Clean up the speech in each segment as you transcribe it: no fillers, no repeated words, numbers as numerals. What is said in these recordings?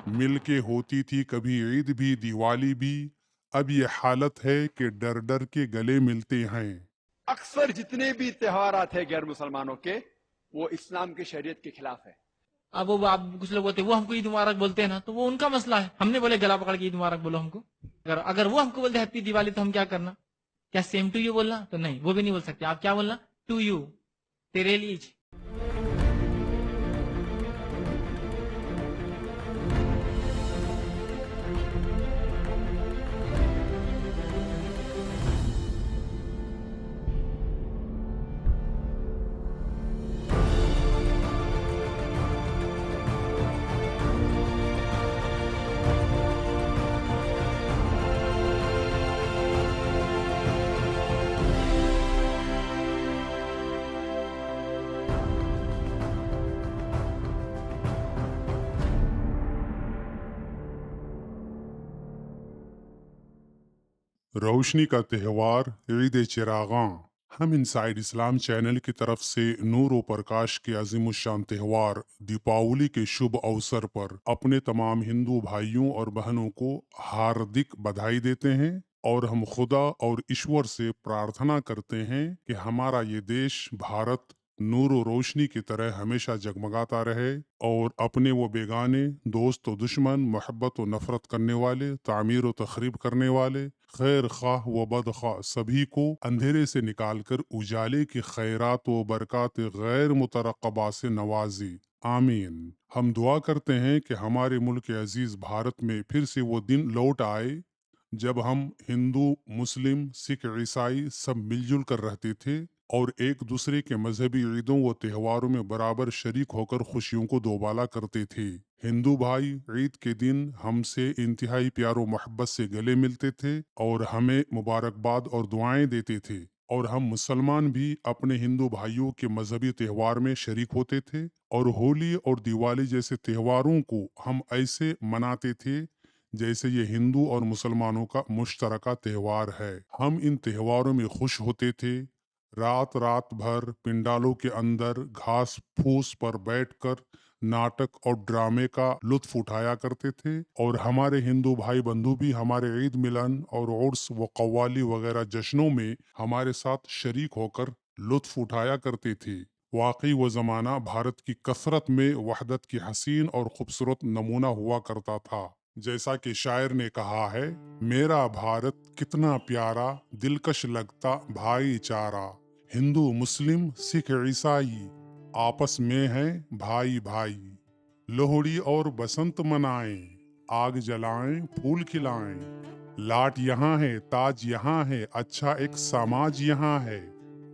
मिल के होती थी कभी ईद भी दिवाली भी, अब ये हालत है कि डर डर के गले मिलते हैं। अक्सर जितने भी त्योहारात है गैर मुसलमानों के, वो इस्लाम की शरीयत के खिलाफ है। अब वो आप कुछ लोग होते हैं वो हमको ईद मुबारक बोलते हैं ना, तो वो उनका मसला है। हमने बोले गला पकड़ के ईद मुबारक बोलो हमको। अगर वो हमको बोलते हैप्पी दिवाली तो हम क्या करना? क्या सेम टू यू बोलना? तो नहीं, वो भी नहीं बोल सकते। आप क्या बोलना? टू यू, तेरे लिए। रोशनी का त्यौहार ईद चिरागां। हम इनसाइड इस्लाम चैनल की तरफ से नूर व प्रकाश के अजीमुशान त्यौहार दीपावली के शुभ अवसर पर अपने तमाम हिंदू भाइयों और बहनों को हार्दिक बधाई देते हैं और हम खुदा और ईश्वर से प्रार्थना करते हैं कि हमारा ये देश भारत नूर व रोशनी की तरह हमेशा जगमगाता रहे और अपने वो बेगाने दोस्त व दुश्मन, मोहब्बत व नफरत करने वाले, तामीर व तखरीब करने वाले, खैर खाह व बद खाह सभी को अंधेरे से निकालकर उजाले की खैरात व बरकत गैर मुतरक़बा से नवाजी। आमीन। हम दुआ करते हैं कि हमारे मुल्क अजीज भारत में फिर से वो दिन लौट आए जब हम हिंदू, मुस्लिम, सिख, ईसाई सब मिलजुल कर रहते थे और एक दूसरे के मजहबी ईदों व त्योहारों में बराबर शरीक होकर खुशियों को दोबाला करते थे। हिंदू भाई ईद के दिन हमसे इंतहाई प्यार व मोहब्बत से गले मिलते थे और हमें मुबारकबाद और दुआएं देते थे, और हम मुसलमान भी अपने हिंदू भाइयों के मजहबी त्यौहार में शरीक होते थे और होली और दिवाली जैसे त्योहारों को हम ऐसे मनाते थे जैसे ये हिंदू और मुसलमानों का मुश्तरका त्यौहार है। हम इन त्योहारों में खुश होते थे, रात रात भर पिंडालों के अंदर घास फूस पर बैठकर नाटक और ड्रामे का लुत्फ उठाया करते थे, और हमारे हिंदू भाई बंधु भी हमारे ईद मिलन और उर्स व कव्वाली वगैरह जश्नों में हमारे साथ शरीक होकर लुत्फ उठाया करते थे। वाकई वो जमाना भारत की कसरत में वहदत की हसीन और खूबसूरत नमूना हुआ करता था। जैसा कि शायर ने कहा है, मेरा भारत कितना प्यारा, दिलकश लगता भाईचारा, हिंदू मुस्लिम सिख ईसाई आपस में है भाई भाई, लोहड़ी और बसंत मनाएं, आग जलाएं फूल खिलाएं, लाट यहाँ है ताज यहाँ है, अच्छा एक समाज यहाँ है,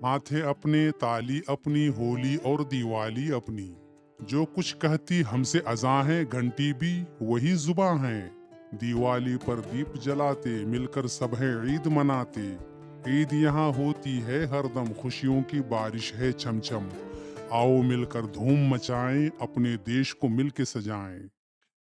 हाथे अपने ताली अपनी, होली और दिवाली अपनी, जो कुछ कहती हमसे अज़ां है, घंटी भी वही जुबां है, दिवाली पर दीप जलाते मिलकर सब है ईद मनाते, ईद यहाँ होती है हरदम खुशियों की बारिश है छमछम, आओ मिलकर धूम मचाएं अपने देश को मिल के सजाएं।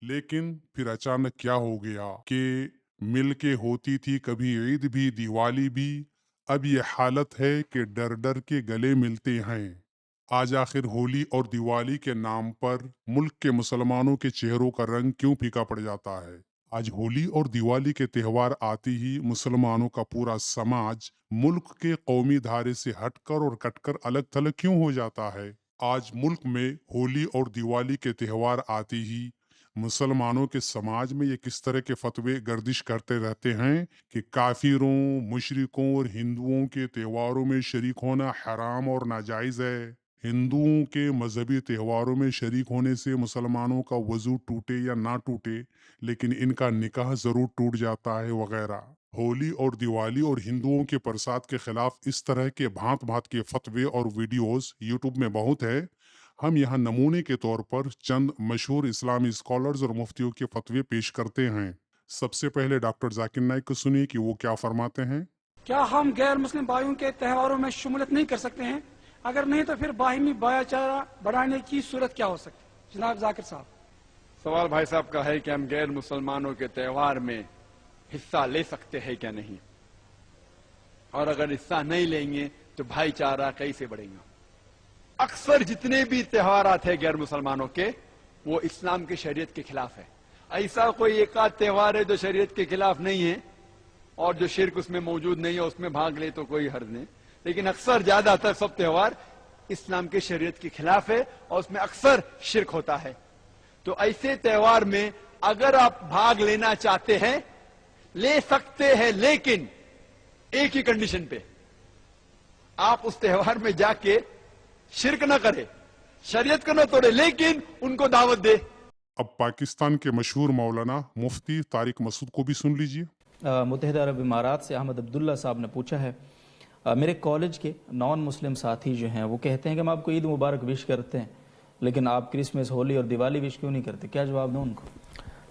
लेकिन फिर अचानक क्या हो गया कि मिल के होती थी कभी ईद भी दिवाली भी, अब ये हालत है कि डर डर के गले मिलते हैं। आज आखिर होली और दिवाली के नाम पर मुल्क के मुसलमानों के चेहरों का रंग क्यों फीका पड़ जाता है? आज होली और दिवाली के त्यौहार आते ही मुसलमानों का पूरा समाज मुल्क के कौमी धारे से हटकर और कटकर अलग थलग क्यों हो जाता है? आज मुल्क में होली और दिवाली के त्यौहार आते ही मुसलमानों के समाज में ये किस तरह के फतवे गर्दिश करते रहते हैं कि काफिरों, मुशरिकों और हिंदुओं के त्योहारों में शरीक होना हराम और नाजायज है। हिंदुओं के मजहबी त्योहारों में शरीक होने से मुसलमानों का वजू टूटे या ना टूटे, लेकिन इनका निकाह जरूर टूट जाता है वगैरह। होली और दिवाली और हिंदुओं के प्रसाद के खिलाफ इस तरह के भांत भांत के फतवे और वीडियोस यूट्यूब में बहुत है। हम यहाँ नमूने के तौर पर चंद मशहूर इस्लामी स्कॉलर्स और मुफ्तियों के फतवे पेश करते हैं। सबसे पहले डॉक्टर जाकिर नाइक को सुनिए कि वो क्या फरमाते हैं। क्या हम गैर मुस्लिम भाइयों के त्योहारों में शमूलियत नहीं कर सकते हैं? अगर नहीं तो फिर बाहिमी भाईचारा बढ़ाने की सूरत क्या हो सकती है? जनाब जाकिर साहब। सवाल भाई साहब का है कि हम गैर मुसलमानों के त्यौहार में हिस्सा ले सकते हैं क्या नहीं, और अगर हिस्सा नहीं लेंगे तो भाईचारा कैसे बढ़ेगा। अक्सर जितने भी त्योहारात है गैर मुसलमानों के, वो इस्लाम की शरीयत के खिलाफ है। ایسا کوئی ایک آدھ تہوار ہے جو شریعت کے خلاف نہیں ہے اور جو شرک اس میں موجود نہیں ہے اس میں بھاگ لے تو کوئی حرج نہیں، لیکن اکثر زیادہ تر سب تہوار اسلام کے شریعت کے خلاف ہے اور اس میں اکثر شرک ہوتا ہے۔ تو ایسے تہوار میں اگر آپ بھاگ لینا چاہتے ہیں لے سکتے ہیں، لیکن ایک ہی کنڈیشن پہ، آپ اس تہوار میں جا کے شرک نہ کرے، شریعت کو نہ توڑے، لیکن ان کو دعوت دے۔ اب پاکستان کے مشہور مولانا مفتی طارق مسعود کو بھی سن لیجئے۔ متحدہ عرب امارات سے احمد عبداللہ صاحب نے پوچھا ہے، میرے کالج کے نان مسلم ساتھی جو ہیں وہ کہتے ہیں کہ ہم آپ کو عید مبارک وش کرتے ہیں، لیکن آپ کرسمس، ہولی اور دیوالی وش کیوں نہیں کرتے؟ کیا جواب دوں ان کو؟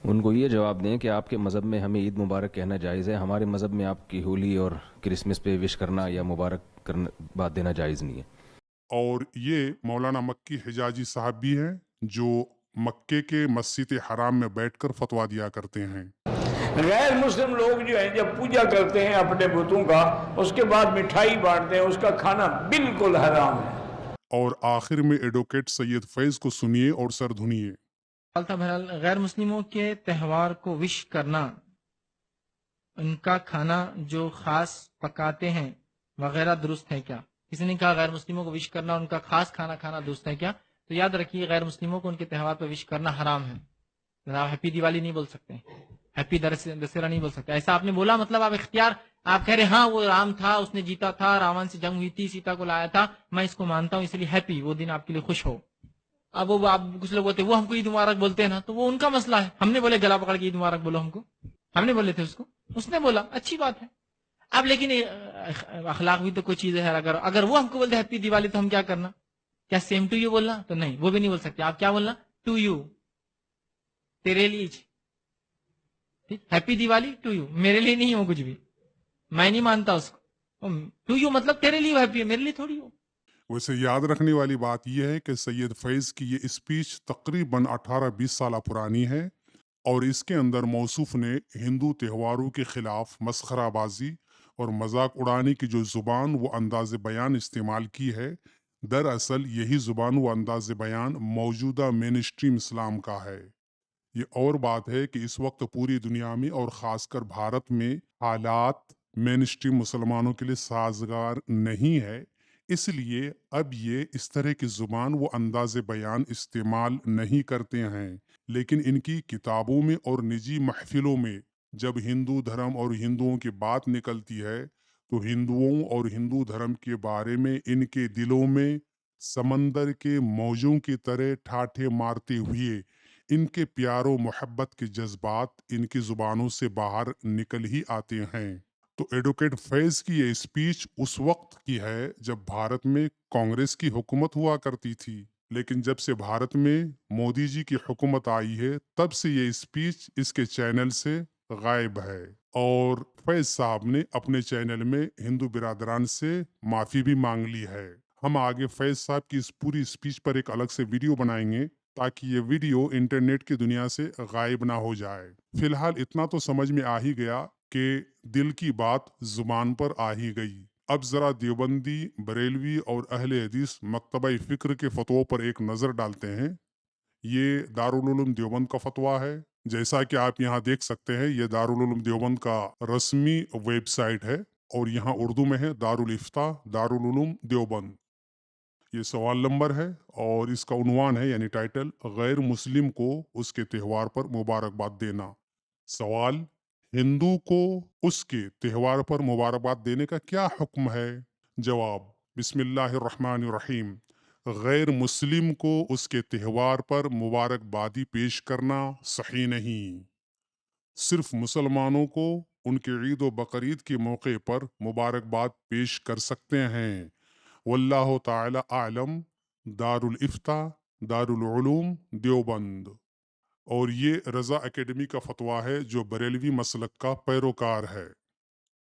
ان کو یہ جواب دیں کہ آپ کے مذہب میں ہمیں عید مبارک کہنا جائز ہے، ہمارے مذہب میں آپ کی ہولی اور کرسمس پہ وش کرنا یا مبارک کرنا بات دینا جائز نہیں ہے۔ اور یہ مولانا مکی حجازی صاحب بھی ہیں جو مکے کے مسجد حرام میں بیٹھ کر فتویٰ دیا کرتے ہیں۔ غیر مسلم لوگ جو ہیں جب پوجا کرتے ہیں اپنے بتوں کا، اس کے بعد مٹھائی بانٹتے ہیں، اس کا کھانا بالکل حرام ہے۔ اور آخر میں ایڈوکیٹ سید فیض کو سنیے اور سر دھنیے۔ بہرحال غیر مسلموں کے تہوار کو وش کرنا، ان کا کھانا جو خاص پکاتے ہیں وغیرہ درست ہے کیا؟ کسی نے کہا غیر مسلموں کو وش کرنا، ان کا خاص کھانا کھانا درست ہے کیا؟ تو یاد رکھیے غیر مسلموں کو ان کے تہوار پہ وش کرنا حرام ہے۔ جناب ہیپی دیوالی نہیں بول سکتے، ہیپی دسہرا نہیں بول سکتے۔ ایسا آپ نے بولا مطلب آپ اختیار، آپ کہہ رہے ہاں وہ رام تھا، اس نے جیتا تھا، راون سے جنگ ہوئی تھی، سیتا کو لایا تھا، میں اس کو مانتا ہوں اس لیے ہیپی، وہ دن آپ کے لیے خوش ہو۔ اب وہ آپ کچھ لوگ بولتے ہیں وہ ہم کو عید مبارک بولتے ہیں نا، تو وہ ان کا مسئلہ ہے۔ ہم نے بولے گلا پکڑ کے عید مبارک بولو ہم کو، ہم نے بولے تھے اس کو، اس نے بولا اچھی بات ہے۔ اب لیکن اخلاق بھی تو کوئی چیز ہے، اگر وہ ہم کو بولتے ہیپی دیوالی تو ہم کیا کرنا؟ کیا سیم ٹو یو بولنا؟ تو نہیں، وہ بھی نہیں بول سکتے۔ آپ کیا بولنا؟ ٹو یو، تیرے لیے، ہیپی دیوالی ٹو یو، میرے لیے نہیں ہو کچھ بھی، میں نہیں مانتا اس کو۔ ٹو یو مطلب تیرے لیے ہیپی ہے، میرے لیے تھوڑی ہو۔ ویسے یاد رکھنے والی بات یہ ہے کہ سید فیض کی یہ اسپیچ تقریباً 18-20 سالہ پرانی ہے اور اس کے اندر موصوف نے ہندو تہواروں کے خلاف مسخرہ بازی اور مذاق اڑانے کی جو زبان و انداز بیان استعمال کی ہے، دراصل یہی زبان و انداز بیان موجودہ مین اسٹریم اسلام کا ہے۔ یہ اور بات ہے کہ اس وقت پوری دنیا میں اور خاص کر بھارت میں حالات مین اسٹریم مسلمانوں کے لیے سازگار نہیں ہے، اس لیے اب یہ اس طرح کی زبان و انداز بیان استعمال نہیں کرتے ہیں، لیکن ان کی کتابوں میں اور نجی محفلوں میں جب ہندو دھرم اور ہندوؤں کی بات نکلتی ہے تو ہندوؤں اور ہندو دھرم کے بارے میں ان کے دلوں میں سمندر کے موجوں کی طرح ٹھاٹھے مارتے ہوئے ان کے پیار و محبت کے جذبات ان کی زبانوں سے باہر نکل ہی آتے ہیں۔ تو ایڈوکیٹ فیض کی یہ اسپیچ اس وقت کی ہے جب بھارت میں کانگریس کی حکومت ہوا کرتی تھی، لیکن جب سے بھارت میں مودی جی کی حکومت آئی ہے تب سے یہ اسپیچ اس کے چینل سے غائب ہے، اور فیض صاحب نے اپنے چینل میں ہندو برادران سے معافی بھی مانگ لی ہے۔ ہم آگے فیض صاحب کی اس پوری اسپیچ پر ایک الگ سے ویڈیو بنائیں گے تاکہ یہ ویڈیو انٹرنیٹ کی دنیا سے غائب نہ ہو جائے۔ فی الحال اتنا تو سمجھ میں آ ہی گیا کہ دل کی بات زبان پر آ ہی گئی۔ اب ذرا دیوبندی، بریلوی اور اہل حدیث مکتبہ فکر کے فتووں پر ایک نظر ڈالتے ہیں۔ یہ دارالعلوم دیوبند کا فتویٰ ہے، جیسا کہ آپ یہاں دیکھ سکتے ہیں۔ یہ دارالعلوم دیوبند کا رسمی ویب سائٹ ہے اور یہاں اردو میں ہے دارالافتاء دارالعلوم دیوبند۔ یہ سوال نمبر ہے اور اس کا عنوان ہے یعنی ٹائٹل، غیر مسلم کو اس کے تہوار پر مبارکباد دینا۔ سوال، ہندو کو اس کے تہوار پر مبارکباد دینے کا کیا حکم ہے؟ جواب، بسم اللہ الرحمن الرحیم، غیر مسلم کو اس کے تہوار پر مبارکبادی پیش کرنا صحیح نہیں۔ صرف مسلمانوں کو ان کے عید و بقرعید کے موقع پر مبارکباد پیش کر سکتے ہیں۔ واللہ تعالی اعلم، دارالافتاء دارالعلوم دیوبند۔ اور یہ رضا اکیڈمی کا فتویٰ ہے جو بریلوی مسلک کا پیروکار ہے۔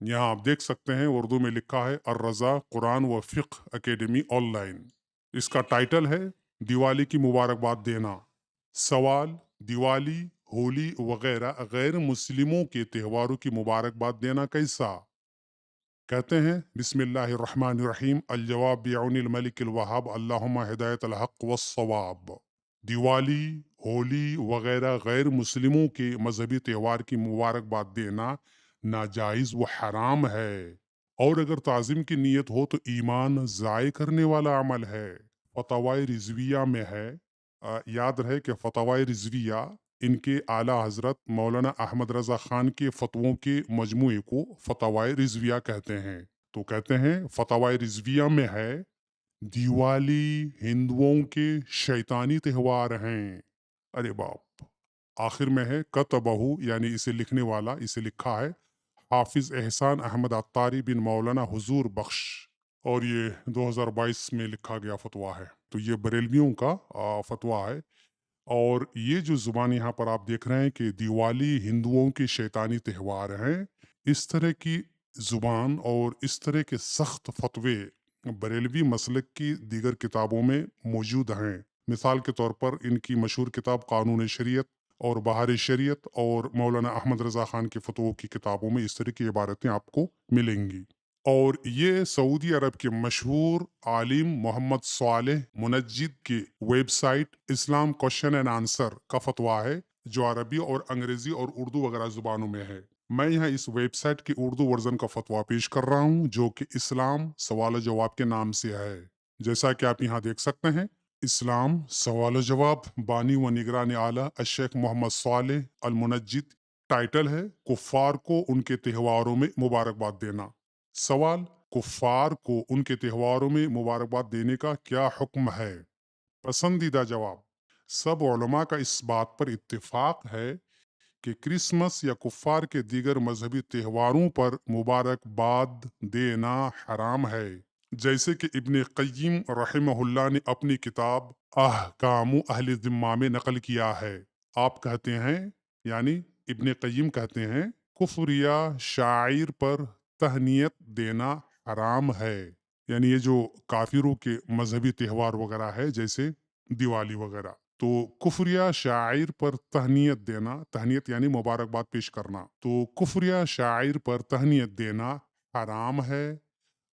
یہاں آپ دیکھ سکتے ہیں اردو میں لکھا ہے الرضا قرآن و فقہ اکیڈمی آن لائن۔ اس کا ٹائٹل ہے دیوالی کی مبارکباد دینا۔ سوال، دیوالی، ہولی وغیرہ غیر مسلموں کے تہواروں کی مبارکباد دینا کیسا؟ کہتے ہیں بسم اللہ الرحمن الرحیم، الجواب بعون الملک الوہاب، اللہم ہدایت الحق والصواب۔ دیوالی، होली वगैरह गैर मुस्लिमों के मजहबी त्यौहार की मुबारकबाद देना नाजायज व हराम है, और अगर ताज़ीम की नीयत हो तो ईमान ज़ाय करने वाला अमल है। फतवाए रिजविया में है, याद रहे कि फतवाए रिजविया इनके आला हजरत मौलाना अहमद रजा खान के फतवों के मजमुए को फतवाए रिजविया कहते हैं। तो कहते हैं फतवाए रिजविया में है, दिवाली हिंदुओं के शैतानी त्यौहार हैं। अरे बाप। आखिर में है कतबहू, यानी इसे लिखने वाला, इसे लिखा है हाफिज एहसान अहमद अत्तारी बिन मौलाना हुजूर बख्श, और ये 2022 में लिखा गया फतवा है। तो ये बरेलवियों का फतवा है। और ये जो जुबान यहाँ पर आप देख रहे हैं कि दिवाली हिंदुओं के शैतानी त्यौहार हैं, इस तरह की जुबान और इस तरह के सख्त फतवे बरेलवी मसलक की दीगर किताबों में मौजूद हैं। मिसाल के तौर पर इनकी मशहूर किताब कानून शरीयत और बहार शरीयत और मौलाना अहमद रजा खान के फतवों की किताबों में इस तरह की इबारतें आपको मिलेंगी। और ये सऊदी अरब के मशहूर आलिम मोहम्मद सालेह मुनज्जिद के website Islam question and answer का फतवा है, जो अरबी और अंग्रेजी और उर्दू वगैरह जुबानों में है। मैं यहाँ इस वेबसाइट के उर्दू वर्जन का फतवा पेश कर रहा हूँ, जो कि इस्लाम सवाल जवाब के नाम से है। जैसा कि आप यहाँ देख सकते हैं, इस्लाम सवाल जवाब बानी व निगरान आला अशेख मोहम्मद सालेह अल मुनज्जिद। टाइटल है कुफ्फार को उनके त्योहारों में मुबारकबाद देना। सवाल, कुफ्फार को उनके त्योहारों में मुबारकबाद देने का क्या हुक्म है? पसंदीदा जवाब, सब उलमा का इस बात पर इत्तेफाक है कि क्रिसमस या कुफ्फार के दीगर मजहबी त्योहारों पर मुबारकबाद देना हराम है। जैसे कि इब्ने क़य्यिम रहमहुल्लाह ने अपनी किताब अहकामु अहले ज़िम्मा में नकल किया है। आप कहते हैं, यानी इब्ने क़य्यिम कहते हैं, कुफ्र या शाइर पर तहनीयत देना हराम है। यानी ये जो काफिरों के मजहबी त्यौहार वगैरह है, जैसे दिवाली वगैरह, तो कुफ्र या शाइर पर तहनीयत देना, तहनीयत यानी मुबारकबाद पेश करना, तो कुफ्र या शाइर पर तहनीयत देना हराम है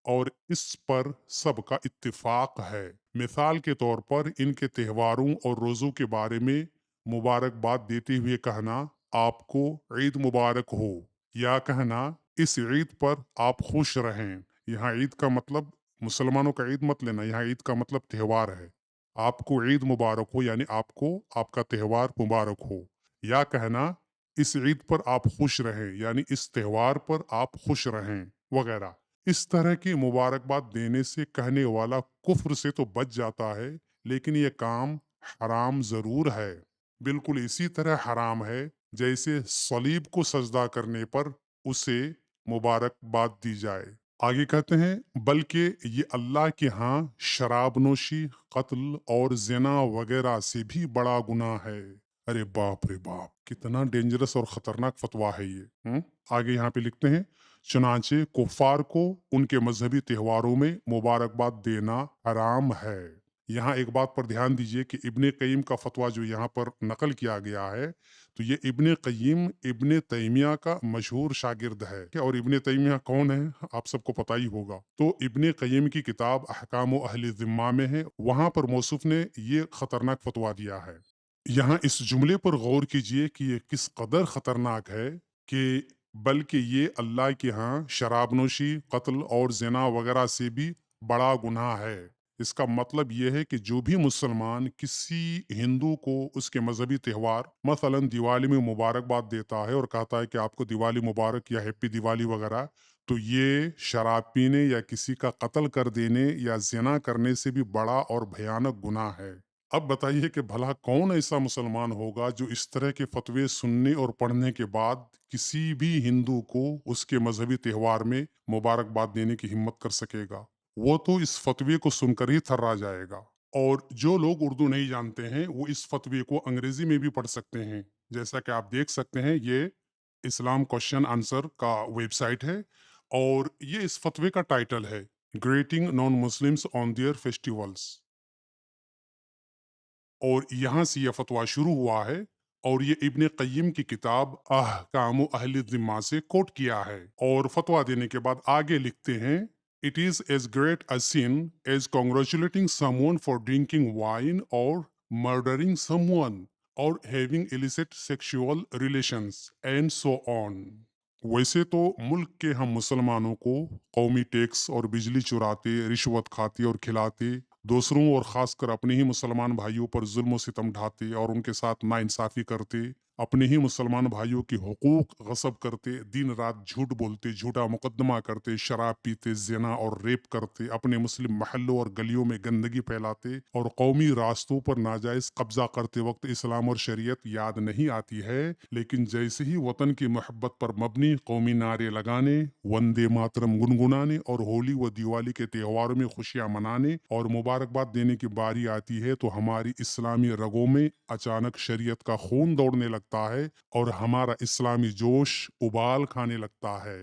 और इस पर सबका इत्तिफाक है। मिसाल के तौर पर इनके त्योहारों और रोज़ों के बारे में मुबारकबाद देते हुए कहना आपको ईद मुबारक हो, या कहना इस ईद पर आप खुश रहें। यहाँ ईद का मतलब मुसलमानों का ईद मत लेना, यहाँ ईद का मतलब त्यौहार है। आपको ईद मुबारक हो, यानी आपको आपका त्यौहार मुबारक हो। या कहना इस ईद पर आप खुश रहें, यानी इस त्यौहार पर आप खुश रहें वगैरह। इस तरह की मुबारकबाद देने से कहने वाला कुफ्र से तो बच जाता है, लेकिन ये काम हराम जरूर है। बिल्कुल इसी तरह हराम है जैसे सलीब को सजदा करने पर उसे मुबारकबाद दी जाए। आगे कहते हैं, बल्कि ये अल्लाह के यहाँ शराब नोशी, कत्ल और जिना वगैरह से भी बड़ा गुनाह है। अरे बाप रे बाप, कितना डेंजरस और खतरनाक फतवा है ये। आगे यहाँ पे लिखते हैं, चुनाचे कुफ्फार को उनके मजहबी त्योहारों में मुबारकबाद देना हराम है। यहाँ एक बात पर ध्यान दीजिए कि इब्ने क़य्यिम का फतवा जो यहाँ पर नकल किया गया है, तो ये इब्ने क़य्यिम इब्ने तैमिया का मशहूर शागिर्द है। और इब्ने तैमिया कौन है आप सबको पता ही होगा। तो इब्ने क़य्यिम की किताब अहकाम अहले ज़िम्मा में है, वहां पर मौसूफ ने ये खतरनाक फतवा दिया है। यहाँ इस जुमले पर गौर कीजिए कि ये किस कदर खतरनाक है कि बल्कि ये अल्लाह के यहाँ शराब नोशी, कत्ल और ज़िना वगैरह से भी बड़ा गुनाह है। इसका मतलब ये है कि जो भी मुसलमान किसी हिंदू को उसके मजहबी त्यौहार मसलन दिवाली में मुबारकबाद देता है और कहता है कि आपको दिवाली मुबारक या हैप्पी दिवाली वगैरह, तो ये शराब पीने या किसी का कत्ल कर देने या ज़िना करने से भी बड़ा और भयानक गुनाह है। अब बताइए कि भला कौन ऐसा मुसलमान होगा जो इस तरह के फतवे सुनने और पढ़ने के बाद किसी भी हिंदू को उसके मजहबी त्यौहार में मुबारकबाद देने की हिम्मत कर सकेगा? वो तो इस फतवे को सुनकर ही थर्रा जाएगा। और जो लोग उर्दू नहीं जानते हैं वो इस फतवे को अंग्रेजी में भी पढ़ सकते हैं। जैसा कि आप देख सकते हैं, ये इस्लाम क्वेश्चन आंसर का वेबसाइट है और ये इस फतवे का टाइटल है grating non Muslims on their festivals. और यहाँ से यह फतवा शुरू हुआ है और ये इब्ने क़य्यिम की किताब अहकामु अहले ज़िम्मा से कोट किया है। और फतवा देने के बाद आगे लिखते हैं, it is as great a sin as congratulating someone for drinking wine और मर्डरिंग समवन। और having illicit sexual relations and so on. वैसे तो मुल्क के हम मुसलमानों को कौमी टैक्स और बिजली चुराते, रिश्वत खाते और खिलाते, दूसरों और खासकर अपने ही मुसलमान भाइयों पर जुल्म सितम ढाते और उनके साथ नाइंसाफी करते, अपने ही मुसलमान भाइयों की हुकूक गसब करते, दिन रात झूठ बोलते, झूठा मुकदमा करते, शराब पीते, ज़िना और रेप करते, अपने मुस्लिम महल्लों और गलियों में गंदगी फैलाते और कौमी रास्तों पर नाजायज कब्जा करते वक्त इस्लाम और शरीयत याद नहीं आती है, लेकिन जैसे ही वतन की मोहब्बत पर मबनी कौमी नारे लगाने, वंदे मातरम गुनगुनाने और होली व दिवाली के त्योहारों में खुशियां मनाने और मुबारकबाद देने की बारी आती है तो हमारी इस्लामी रगों में अचानक शरीयत का खून दौड़ने लगता है और हमारा इस्लामी जोश उबाल खाने लगता है।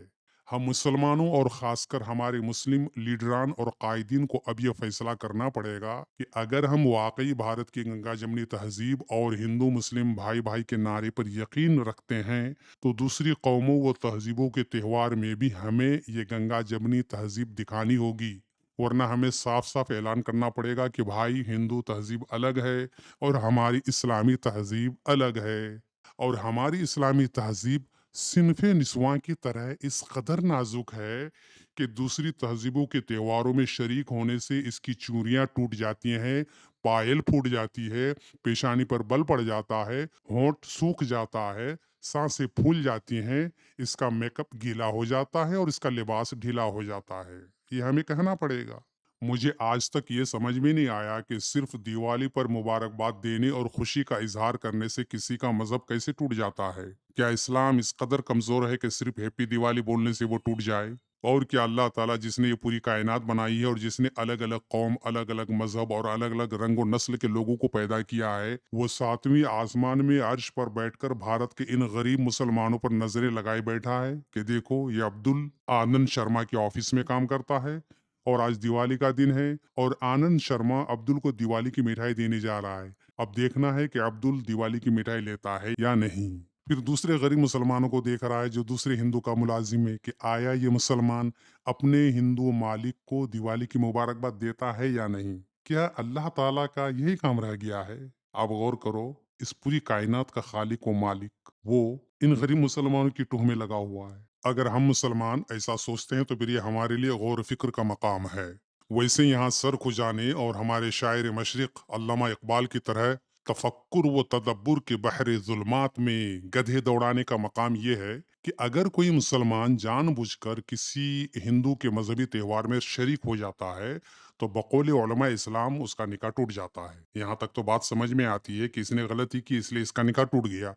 हम मुसलमानों और खासकर हमारे मुस्लिम लीडरान और कायदीन को अब यह फैसला करना पड़ेगा कि अगर हम वाकई भारत की गंगा जमनी तहजीब और हिंदू मुस्लिम भाई भाई के नारे पर यकीन रखते हैं तो दूसरी कौमों व तहजीबों के त्यौहार में भी हमें ये गंगा जमनी तहजीब दिखानी होगी, वरना हमें साफ साफ ऐलान करना पड़ेगा कि भाई हिंदू तहजीब अलग है और हमारी इस्लामी तहजीब अलग है। और हमारी इस्लामी तहजीब सिनफे निस्वां की तरह इस कदर नाजुक है कि दूसरी तहजीबों के त्योहारों में शरीक होने से इसकी चूड़ियां टूट जाती हैं, पायल फूट जाती है, पेशानी पर बल पड़ जाता है, होंठ सूख जाता है, सांसें फूल जाती हैं, इसका मेकअप गीला हो जाता है और इसका लिबास ढीला हो जाता है। ये हमें कहना पड़ेगा। मुझे आज तक ये समझ में नहीं आया कि सिर्फ दिवाली पर मुबारकबाद देने और खुशी का इजहार करने से किसी का मजहब कैसे टूट जाता है। क्या इस्लाम इस कदर कमजोर है कि सिर्फ हैप्पी दिवाली बोलने से वो टूट जाए? और क्या अल्लाह ताला जिसने ये पूरी कायनात बनाई है और जिसने अलग अलग कौम, अलग अलग मजहब और अलग अलग रंग और नस्ल के लोगों को पैदा किया है, वो सातवीं आसमान में अर्श पर बैठकर भारत के इन गरीब मुसलमानों पर नजरें लगाए बैठा है कि देखो ये अब्दुल आनंद शर्मा के ऑफिस में काम करता है और आज दिवाली का दिन है और आनंद शर्मा अब्दुल को दिवाली की मिठाई देने जा रहा है। अब देखना है कि अब्दुल दिवाली की मिठाई लेता है या नहीं। फिर दूसरे गरीब मुसलमानों को देख रहा है जो दूसरे हिंदू का मुलाजिम है कि आया ये मुसलमान अपने हिंदू मालिक को दिवाली की मुबारकबाद देता है या नहीं। क्या अल्लाह ताला का यही काम रह गया है? आप गौर करो, इस पूरी कायनात का खालिक व मालिक वो इन गरीब मुसलमानों की टूह में लगा हुआ है। अगर हम मुसलमान ऐसा सोचते हैं तो फिर ये हमारे लिए गौर फिक्र का मकाम है। वैसे यहाँ सर खुजाने और हमारे शायर मशरिक अल्लामा इकबाल की तरह तफक्कुर व तदब्बुर के बहरे जुल्मात में गधे दौड़ाने का मकाम ये है कि अगर कोई मुसलमान जानबूझकर किसी हिंदू के मजहबी त्यौहार में शरीक हो जाता है तो बकौल उलमा इस्लाम उसका निकाह टूट जाता है। यहाँ तक तो बात समझ में आती है कि इसने गलती की इसलिए इसका निकाह टूट गया,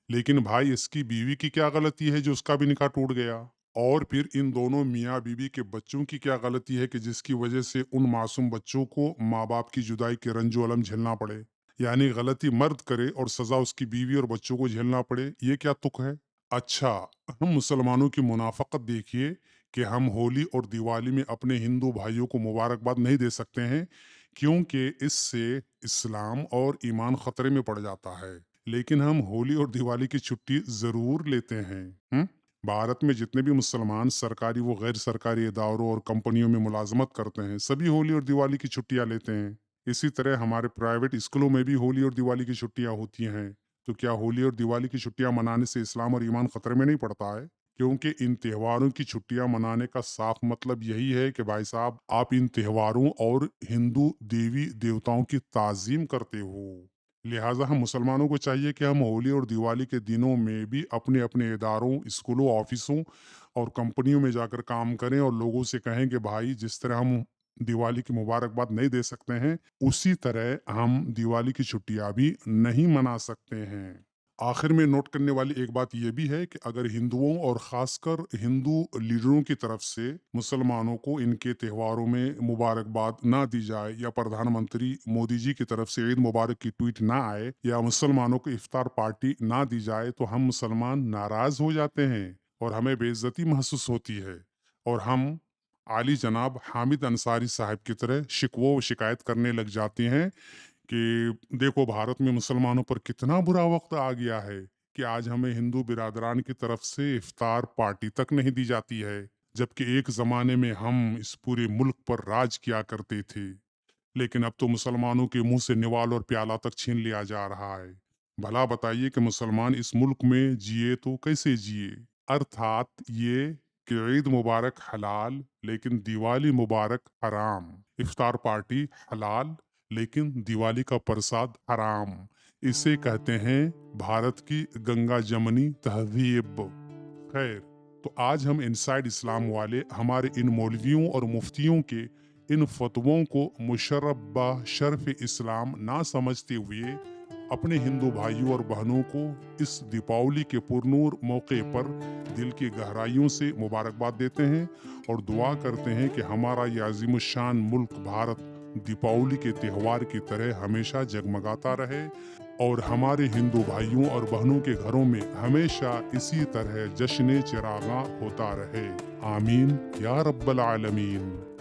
लेकिन भाई इसकी बीवी की क्या गलती है जो उसका भी निकाह टूट गया? और फिर इन दोनों मियाँ बीवी के बच्चों की क्या गलती है कि जिसकी वजह से उन मासूम बच्चों को माँ बाप की जुदाई के रंजो अलम झेलना पड़े? यानी गलती मर्द करे और सजा उसकी बीवी और बच्चों को झेलना पड़े, ये क्या तुक है? अच्छा, हम मुसलमानों की मुनाफकत देखिए कि हम होली और दिवाली में अपने हिंदू भाइयों को मुबारकबाद नहीं दे सकते हैं क्योंकि इससे इस्लाम और ईमान खतरे में पड़ जाता है, लेकिन हम होली और दिवाली की छुट्टी जरूर लेते हैं। भारत में जितने भी मुसलमान सरकारी व गैर सरकारी इदारों और कंपनियों में मुलाजमत करते हैं सभी होली और दिवाली की छुट्टियां लेते हैं। इसी तरह हमारे प्राइवेट स्कूलों में भी होली और दिवाली की छुट्टियां होती हैं। तो क्या होली और दिवाली की छुट्टियां मनाने से इस्लाम और ईमान खतरे में नहीं पड़ता है? क्योंकि इन त्योहारों की छुट्टियां मनाने का साफ मतलब यही है कि भाई साहब आप इन त्योहारों और हिंदू देवी देवताओं की ताजीम करते हो। लिहाजा हम मुसलमानों को चाहिए कि हम होली और दिवाली के दिनों में भी अपने अपने इदारों, स्कूलों, ऑफिसों और कंपनियों में जाकर काम करें और लोगों से कहें कि भाई जिस तरह हम दिवाली की मुबारकबाद नहीं दे सकते हैं उसी तरह हम दिवाली की छुट्टियां भी नहीं मना सकते हैं। आखिर में नोट करने वाली एक बात यह भी है कि अगर हिंदुओं और खासकर हिंदू लीडरों की तरफ से मुसलमानों को इनके त्योहारों में मुबारकबाद ना दी जाए या प्रधानमंत्री मोदी जी की तरफ से ईद मुबारक की ट्वीट ना आए या मुसलमानों को इफ्तार पार्टी ना दी जाए तो हम मुसलमान नाराज हो जाते हैं और हमें बेइज्जती महसूस होती है और हम आली जनाब हामिद अंसारी साहब की तरह शिकवो शिकायत करने लग जाते हैं कि देखो भारत में मुसलमानों पर कितना बुरा वक्त आ गया है कि आज हमें हिंदू बिरादरान की तरफ से इफ्तार पार्टी तक नहीं दी जाती है, जबकि एक जमाने में हम इस पूरे मुल्क पर राज किया करते थे। लेकिन अब तो मुसलमानों के मुंह से निवाल और प्याला तक छीन लिया जा रहा है। भला बताइए कि मुसलमान इस मुल्क में जिए तो कैसे जिए। अर्थात ये कि ईद मुबारक हलाल लेकिन दिवाली मुबारक हराम, इफ्तार पार्टी हलाल लेकिन दिवाली का प्रसाद हराम। इसे कहते हैं भारत की गंगा जमनी तहजीब। खैर, तो आज हम इनसाइड इस्लाम वाले हमारे इन मौलवियों और मुफ्तियों के इन फतवों को मुशर्रफ शर्फ इस्लाम ना समझते हुए अपने हिंदू भाइयों और बहनों को इस दीपावली के पुरनूर मौके पर दिल की गहराइयों से मुबारकबाद देते हैं और दुआ करते हैं कि हमारा ये अजीमुशान मुल्क भारत दीपावली के त्यौहार की तरह हमेशा जगमगाता रहे और हमारे हिंदू भाइयों और बहनों के घरों में हमेशा इसी तरह जश्न चिरागा होता रहे। आमीन या रब्बल आलमीन।